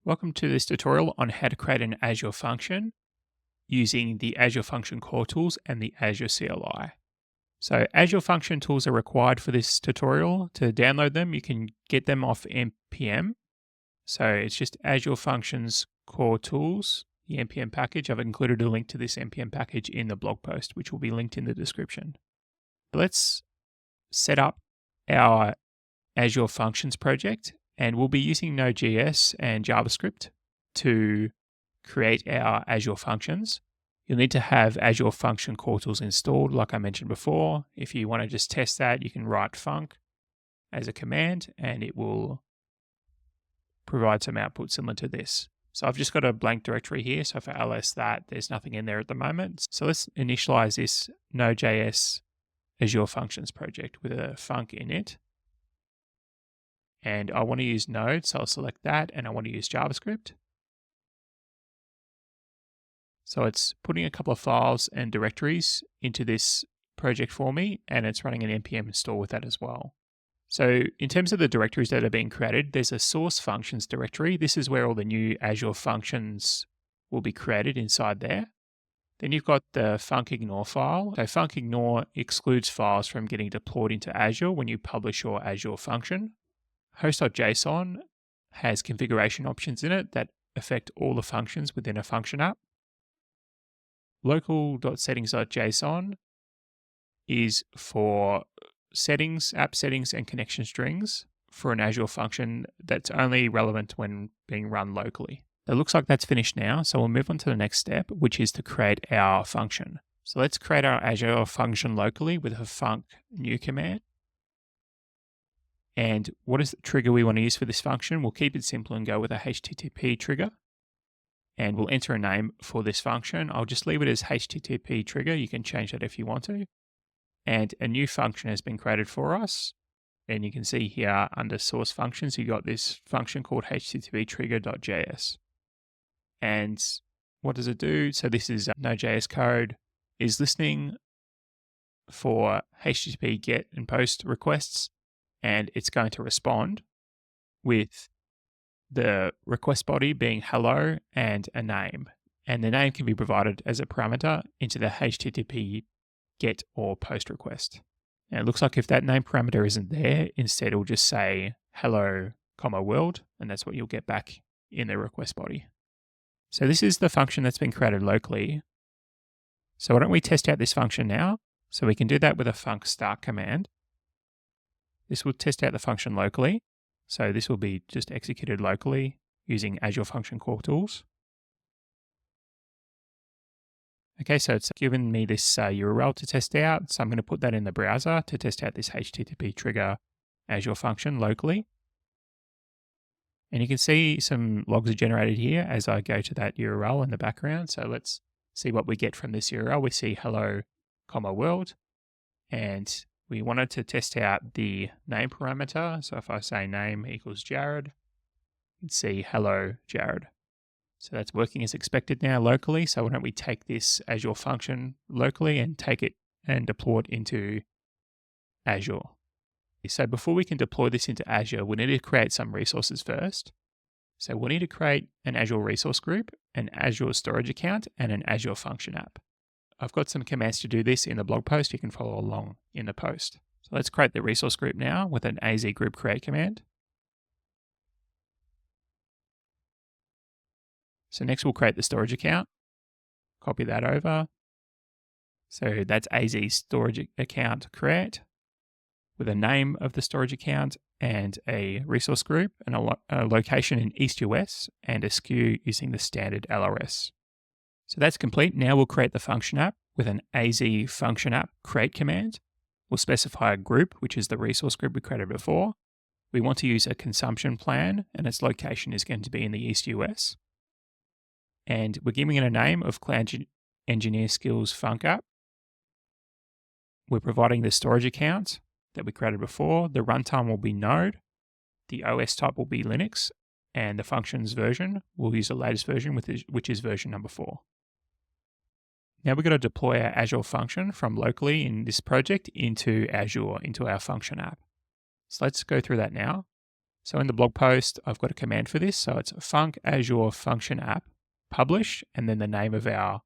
Welcome to this tutorial on how to create an Azure function using the Azure Function Core Tools and the Azure CLI. So Azure Function Tools are required for this tutorial. To download them, you can get them off npm. So it's just Azure Functions Core Tools, the npm package. I've included a link to this npm package in the blog post, which will be linked in the description. Let's set up our Azure Functions project, and we'll be using Node.js and JavaScript to create our Azure Functions. You'll need to have Azure Function Core Tools installed, like I mentioned before. If you want to just test that, you can write func as a command, and it will provide some output similar to this. So I've just got a blank directory here, so if I ls that, there's nothing in there at the moment. So let's initialize this Node.js Azure Functions project with a func in it. And I want to use Node, so I'll select that, and I want to use JavaScript. So it's putting a couple of files and directories into this project for me, and it's running an npm install with that as well. So in terms of the directories that are being created, there's a source functions directory. This is where all the new Azure functions will be created inside there. Then you've got the func.ignore file. So func.ignore excludes files from getting deployed into Azure when you publish your Azure function. Host.json has configuration options in it that affect all the functions within a function app. Local.settings.json is for settings, app settings, and connection strings for an Azure function that's only relevant when being run locally. It looks like that's finished now, so we'll move on to the next step, which is to create our function. So let's create our Azure function locally with a func new command. And what is the trigger we want to use for this function? We'll keep it simple and go with a HTTP trigger. And we'll enter a name for this function. I'll just leave it as HTTP trigger. You can change that if you want to. And a new function has been created for us. And you can see here under source functions, you got this function called HTTP trigger.js. And what does it do? So this is Node.js code is listening for HTTP GET and POST requests. And it's going to respond with the request body being hello and a name. And the name can be provided as a parameter into the HTTP GET or POST request. Now it looks like if that name parameter isn't there, instead it'll just say hello, world, and that's what you'll get back in the request body. So this is the function that's been created locally. So why don't we test out this function now? So we can do that with a func start command. This will test out the function locally. So this will be just executed locally using Azure Function Core Tools. Okay, so it's given me this URL to test out. So I'm going to put that in the browser to test out this HTTP trigger Azure function locally. And you can see some logs are generated here as I go to that URL in the background. So let's see what we get from this URL. We see hello, world, and we wanted to test out the name parameter. So if I say name equals Jared, you can see hello, Jared. So that's working as expected now locally. So why don't we take this Azure function locally and take it and deploy it into Azure. So before we can deploy this into Azure, we need to create some resources first. So we'll need to create an Azure resource group, an Azure storage account, and an Azure function app. I've got some commands to do this in the blog post. You can follow along in the post. So let's create the resource group now with an az group create command. So next we'll create the storage account. Copy that over. So that's az storage account create with a name of the storage account and a resource group and a location in East US and a SKU using the standard LRS. So that's complete. Now we'll create the function app with an az function app create command. We'll specify a group, which is the resource group we created before. We want to use a consumption plan, and its location is going to be in the East US. And we're giving it a name of Cloud Engineer Skills Func App. We're providing the storage account that we created before. The runtime will be Node. The OS type will be Linux. And the functions version, we'll use the latest version, which is version number 4. Now we've got to deploy our Azure function from locally in this project into Azure, into our function app. So let's go through that now. So in the blog post, I've got a command for this. So it's func Azure Function App publish, and then the name of our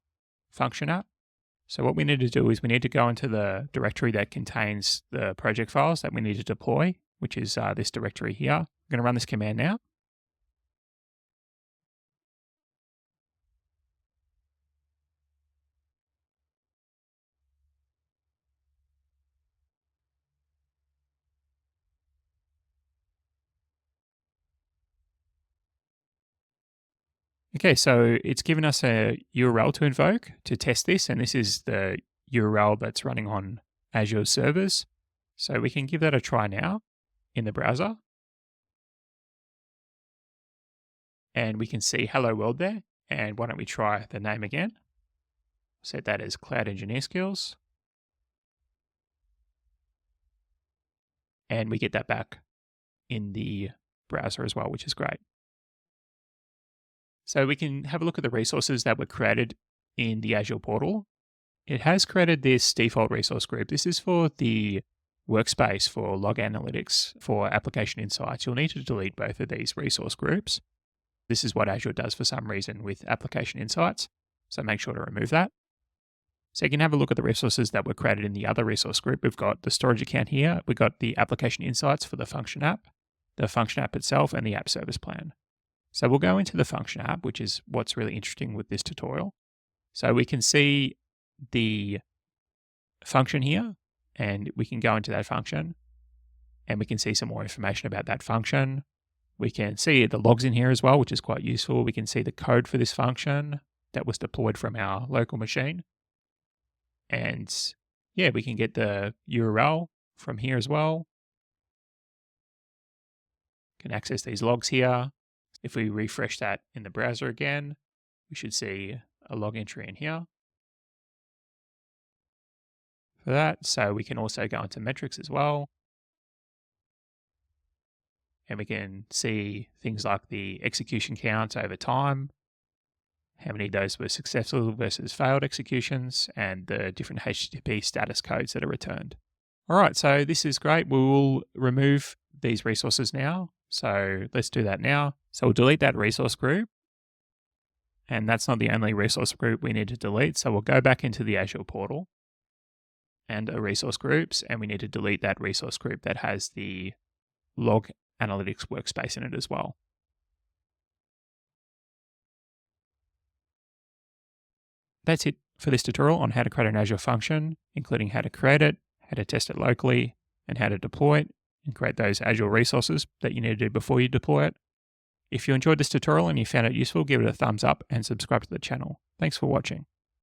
function app. So what we need to do is we need to go into the directory that contains the project files that we need to deploy, which is this directory here. I'm going to run this command now. Okay, so it's given us a URL to invoke to test this, and this is the URL that's running on Azure servers. So we can give that a try now in the browser. And we can see hello world there. And why don't we try the name again? Set that as Cloud Engineer Skills. And we get that back in the browser as well, which is great. So we can have a look at the resources that were created in the Azure portal. It has created this default resource group. This is for the workspace for log analytics for application insights. You'll need to delete both of these resource groups. This is what Azure does for some reason with application insights. So make sure to remove that. So you can have a look at the resources that were created in the other resource group. We've got the storage account here. We've got the application insights for the function app itself, and the app service plan. So we'll go into the function app, which is what's really interesting with this tutorial. So we can see the function here, and we can go into that function, and we can see some more information about that function. We can see the logs in here as well, which is quite useful. We can see the code for this function that was deployed from our local machine. And yeah, we can get the URL from here as well. Can access these logs here. If we refresh that in the browser again, we should see a log entry in here for that. So we can also go into metrics as well. And we can see things like the execution count over time, how many of those were successful versus failed executions, and the different HTTP status codes that are returned. All right, so this is great. We will remove these resources now. So let's do that now. So we'll delete that resource group. And that's not the only resource group we need to delete. So we'll go back into the Azure portal and resource groups, and we need to delete that resource group that has the log analytics workspace in it as well. That's it for this tutorial on how to create an Azure function, including how to create it, how to test it locally, and how to deploy it and create those Azure resources that you need to do before you deploy it. If you enjoyed this tutorial and you found it useful, give it a thumbs up and subscribe to the channel. Thanks for watching.